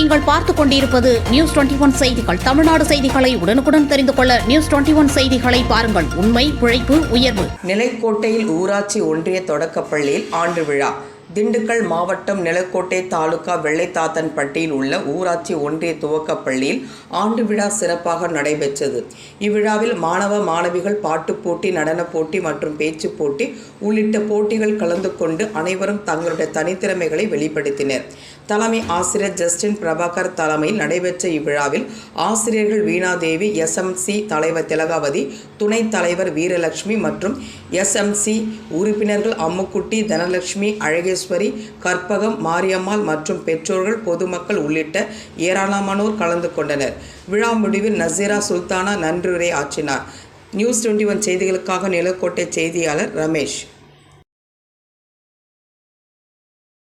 நீங்கள் பார்த்துக் கொண்டிருப்பது நியூஸ் 21 செய்திகள். தமிழ்நாடு செய்திகளை உடனுக்குடன் தெரிந்து கொள்ள நியூஸ் 21 செய்திகளை பாருங்கள். உண்மை, உழைப்பு, உயர்வு. நிலைக்கோட்டையில் ஊராட்சி ஒன்றிய தொடக்கப்பள்ளியில் ஆண்டு விழா. திண்டுக்கல் மாவட்டம் நிலக்கோட்டை தாலுகா வெள்ளைத்தாத்தன்பட்டியில் உள்ள ஊராட்சி ஒன்றிய துவக்கப்பள்ளியில் ஆண்டு விழா சிறப்பாக நடைபெற்றது. இவ்விழாவில் மாணவ மாணவிகள் பாட்டுப் போட்டி, நடனப் போட்டி மற்றும் பேச்சுப் போட்டி உள்ளிட்ட போட்டிகள் கலந்து கொண்டு அனைவரும் தங்களுடைய தனித்திறமைகளை வெளிப்படுத்தினர். தலைமை ஆசிரியர் ஜஸ்டின் பிரபாகர் தலைமையில் நடைபெற்ற இவ்விழாவில் ஆசிரியர்கள் வீணாதேவி, SMC தலைவர் திலகாவதி, துணைத் தலைவர் வீரலட்சுமி மற்றும் SMC உறுப்பினர்கள் அம்முக்குட்டி, தனலட்சுமி, அழகேஸ்வரி, கற்பகம், மாரியம்மாள் மற்றும் பெற்றோர்கள், பொதுமக்கள் உள்ளிட்ட ஏராளமானோர் கலந்து கொண்டனர். விழா முடிவில் நசீரா சுல்தானா நன்றியுரை ஆற்றினார். நியூஸ் 21 செய்திகளுக்காக நிலக்கோட்டை செய்தியாளர் ரமேஷ்.